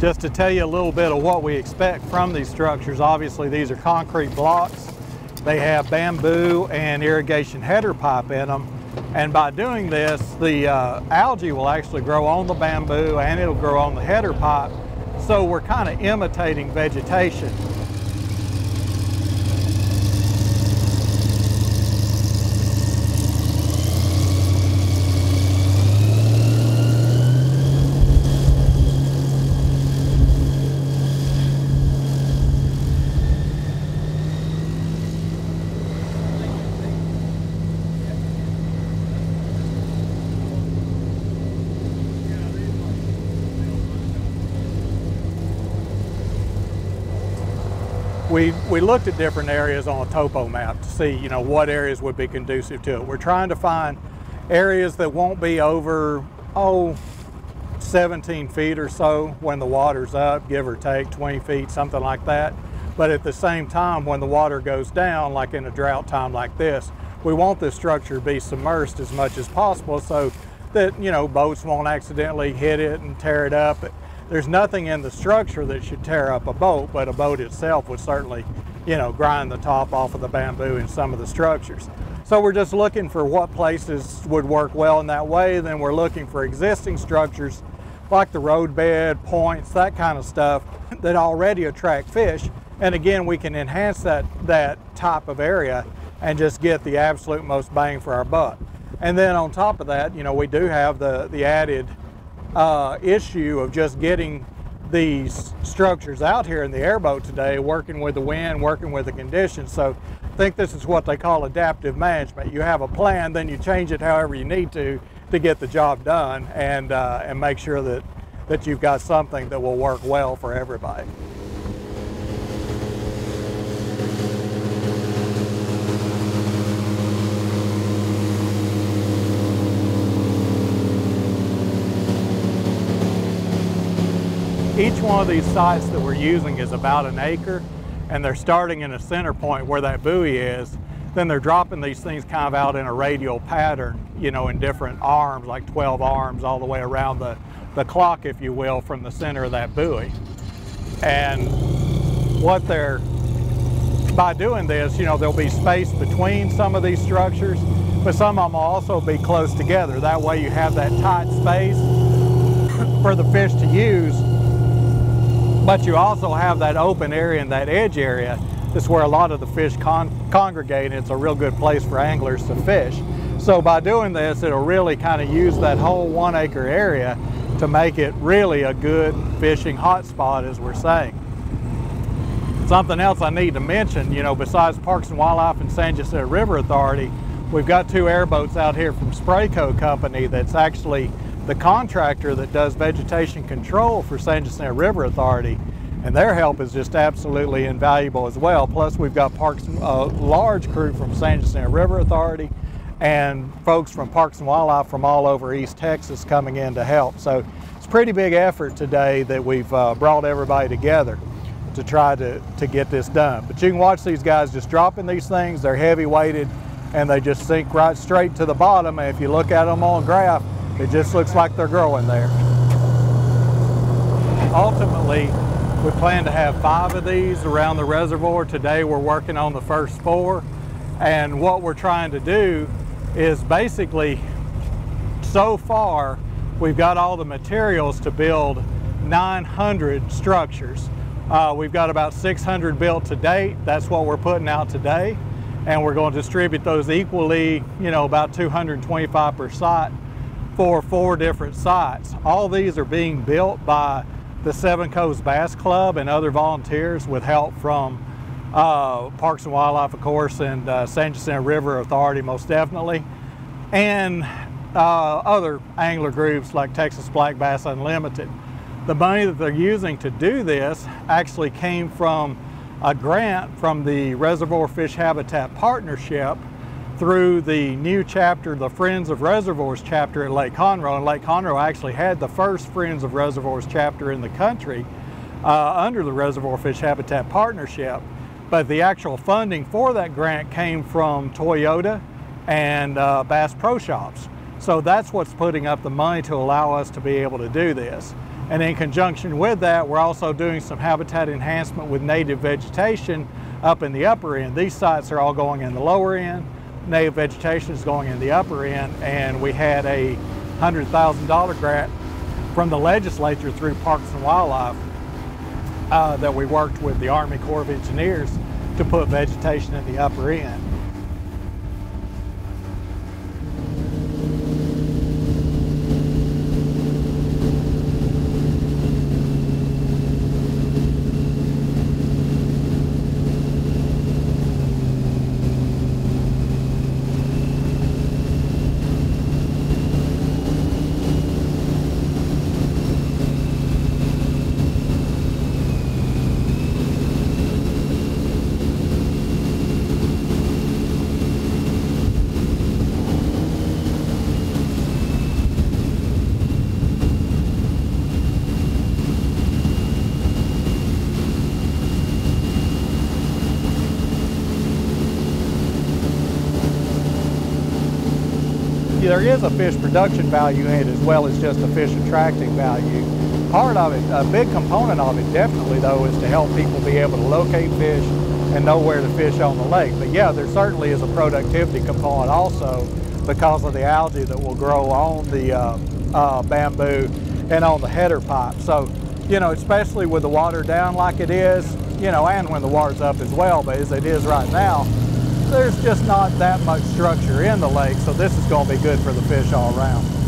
Just to tell you a little bit of what we expect from these structures, obviously these are concrete blocks. They have bamboo and irrigation header pipe in them. And by doing this, the algae will actually grow on the bamboo and it'll grow on the header pipe. So we're kind of imitating vegetation. We looked at different areas on a topo map to see, what areas would be conducive to it. We're trying to find areas that won't be over, 17 feet or so when the water's up, give or take 20 feet, something like that. But at the same time, when the water goes down, like in a drought time like this, we want this structure to be submerged as much as possible so that, boats won't accidentally hit it and tear it up. There's nothing in the structure that should tear up a boat, but a boat itself would certainly, grind the top off of the bamboo in some of the structures. So we're just looking for what places would work well in that way. Then we're looking for existing structures like the roadbed, points, that kind of stuff that already attract fish. And again, we can enhance that type of area and just get the absolute most bang for our buck. And then on top of that, we do have the added issue of just getting these structures out here in the airboat today, working with the wind, working with the conditions. So I think this is what they call adaptive management. You have a plan, then you change it however you need to get the job done and make sure that you've got something that will work well for everybody. Each one of these sites that we're using is about an acre, and they're starting in a center point where that buoy is. Then they're dropping these things kind of out in a radial pattern, in different arms, like 12 arms all the way around the clock, if you will, from the center of that buoy. And by doing this, there'll be space between some of these structures, but some of them will also be close together. That way you have that tight space for the fish to use. But you also have that open area and that edge area. That's where a lot of the fish congregate, and it's a real good place for anglers to fish. So by doing this, it'll really kind of use that whole 1 acre area to make it really a good fishing hotspot, as we're saying. Something else I need to mention, besides Parks and Wildlife and San Jacinto River Authority, we've got 2 airboats out here from Sprayco Company that's actually the contractor that does vegetation control for San Jacinto River Authority, and their help is just absolutely invaluable as well. Plus we've got a large crew from San Jacinto River Authority and folks from Parks and Wildlife from all over East Texas coming in to help. So it's a pretty big effort today that we've brought everybody together to try to get this done. But you can watch these guys just dropping these things. They're heavy weighted and they just sink right straight to the bottom. And if you look at them on a graph, it just looks like they're growing there. Ultimately, we plan to have 5 of these around the reservoir. Today we're working on the first 4. And what we're trying to do is basically, so far, we've got all the materials to build 900 structures. We've got about 600 built to date. That's what we're putting out today. And we're going to distribute those equally, about 225 per site for 4 different sites. All these are being built by the Seven Coves Bass Club and other volunteers with help from Parks and Wildlife, of course, and San Jacinto River Authority, most definitely, and other angler groups like Texas Black Bass Unlimited. The money that they're using to do this actually came from a grant from the Reservoir Fish Habitat Partnership through the new chapter, the Friends of Reservoirs chapter at Lake Conroe. And Lake Conroe actually had the first Friends of Reservoirs chapter in the country under the Reservoir Fish Habitat Partnership. But the actual funding for that grant came from Toyota and Bass Pro Shops. So that's what's putting up the money to allow us to be able to do this. And in conjunction with that, we're also doing some habitat enhancement with native vegetation up in the upper end. These sites are all going in the lower end. Native vegetation is going in the upper end, and we had a $100,000 grant from the legislature through Parks and Wildlife that we worked with the Army Corps of Engineers to put vegetation in the upper end. There is a fish production value in it as well as just a fish attracting value. Part of it, a big component of it definitely though, is to help people be able to locate fish and know where to fish on the lake. But yeah, there certainly is a productivity component also because of the algae that will grow on the bamboo and on the header pipe. So, you know, especially with the water down like it is, you know, and when the water's up as well, but as it is right now, there's just not that much structure in the lake, so this is going to be good for the fish all around.